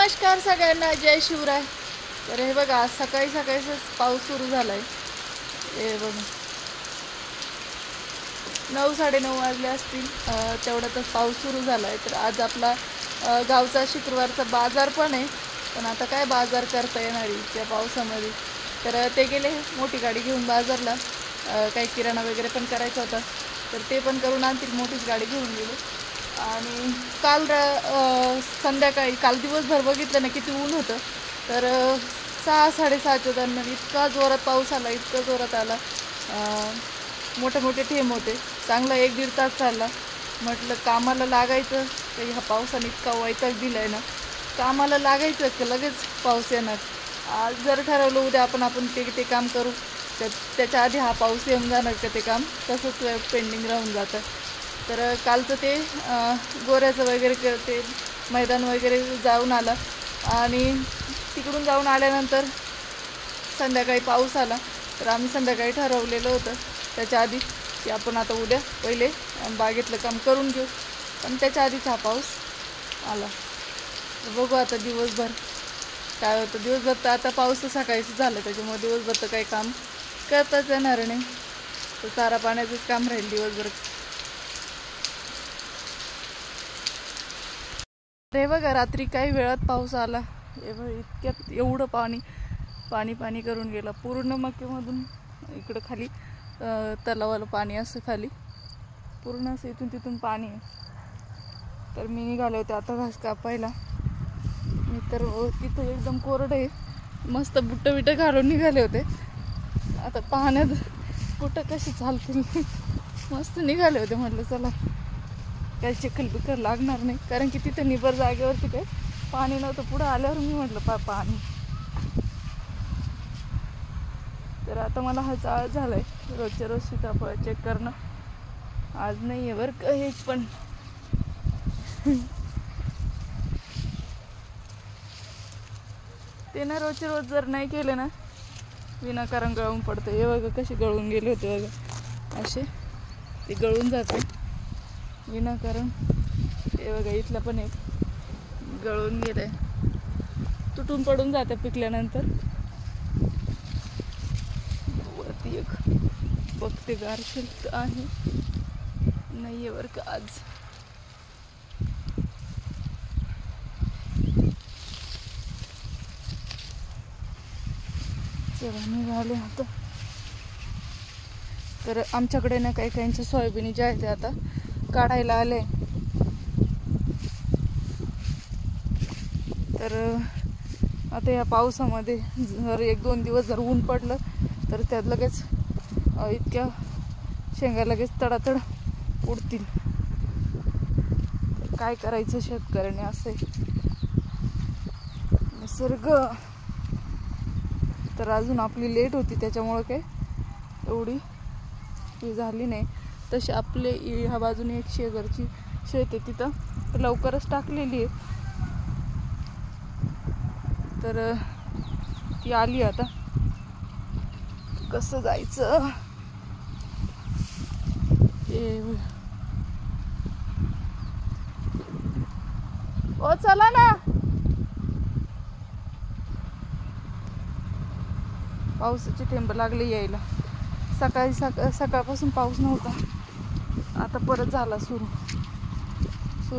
नमस्कार सगळ्यांना, जय शिवराय। तर हे बघा, आज सकाळी सकाळीच पाऊस सुरू झालाय। हे बघा 9-9:30 वाजले असतील, तेवढ्यातच पाऊस सुरू झालाय। तर आज आपला गावचा शुक्रवारचा बाजार पण आहे, पण आता काय बाजार करता येणार त्या पावसामध्ये। तर ते गेले मोठी गाडी घेऊन बाजारला, काही किराणा वगैरे पण करायचा होता, तर ते पण करून आणतील, मोठीच गाडी घेऊन गेले। आणि काल संध्याकाळी, काल दिवसभर बघितलं ना किती ऊन होतं, तर 6-6:30च्या दरम्यान इतका जोरात पाऊस आला, इतका जोरात आला, मोठे मोठे थेंब होते। चांगला 1-1.5 तास चालला। म्हटलं कामाला लागायचं, तर ह्या पावसाने इतका वैताग दिलाय ना, कामाला लागायचं की लगेच पाऊस येणार। आज जर ठरवलं उद्या आपण ते काम करू, तर त्याच्या आधी हा पाऊस येऊन जाणार का ते काम तसंच पेंडिंग राहून जातं। तर कालचं ते गोऱ्याचं वगैरे ते मैदान वगैरे जाऊन आला, आणि तिकडून जाऊन आल्यानंतर संध्याकाळी पाऊस आला। तर आम्ही संध्याकाळी ठरवलेलं होतं त्याच्या आधी की आपण आता उद्या पहिले बागेतलं काम करून घेऊ, पण त्याच्या आधीच हा पाऊस आला। तर बघू आता दिवसभर काय होतं। दिवसभर तर आता पाऊस तर सकाळीच झालं, त्याच्यामुळे दिवसभर तर काही काम करताच येणार नाही, तर चारा पाण्याचंच काम राहील दिवसभर। हे बघा, रात्री काही वेळात पाऊस आला, हे बघा इतक्यात एवढं पाणी करून गेला पूर्ण मक्यामधून इकडं खाली तलावाला पाणी असं खाली पूर्ण असं इथून तिथून पाणी आहे। तर मी निघाले होते आता घास कापायला, मी तर तिथं एकदम कोरडं आहे, मस्त बुट्टं घालून निघाले होते। आता पाण्यात कुठं कशी चालतील, मस्त निघाले होते। म्हटलं चला काही चिखल लागणार नाही, कारण की तिथे निबर जागेवरती काही पाणी नव्हतं। पुढं आल्यावर मी म्हटलं पाणी, तर आता मला हा चाळ झालाय रोजच्या रोज सीताफळ चेक करणं। आज नाही आहे बरं का हे, पण ते ना रोजचे रोज जर नाही केले ना, विनाकारण गळून पडतं। हे बघा कसे गळून गेले होते बघा, असे ते गळून जाते विनाकारण। हे बघा इथलं पण एक गळून गेलंय, तुटून पडून जाते पिकल्यानंतर। वरती एक बघते गारशील आहे, नाही आहे बरं का आज। चला निघाले आता। तर आमच्याकडे ना काही सोयाबीन जे आहे ते आता काढायला आले। तर आता या पावसामध्ये जर 1-2 दिवस जर ऊन पडलं, तर त्यात लगेच इतक्या शेंगा लगेच तडातड उडतील। काय करायचं शेतकऱ्याने, असं निसर्ग। तर अजून आपली लेट होती, त्याच्यामुळे काय एवढी ही झाली नाही। तशी आपले ह्या बाजूने एक शेजारची शेत आहे, तिथं लवकरच टाकलेली आहे, तर ती आली आता। कसं जायचं ओ, चला ना। पावसाचे थेंब लागले यायला। सकाळपासून पाऊस नव्हता, आता परत झाला सुरू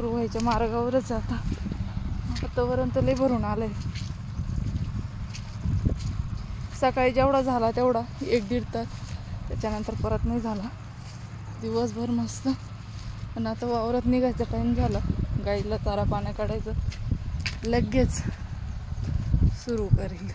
व्हायच्या मार्गावरच। आतापर्यंत लय भरून आलंय। सकाळी जेवढा झाला तेवढा 1-1.5 तास, त्याच्यानंतर परत नाही झाला दिवसभर मस्त। पण आता वावरात निघायचा टाइम झाला, गाईला चारा पाणी काढायचं, लगेच सुरू करेल।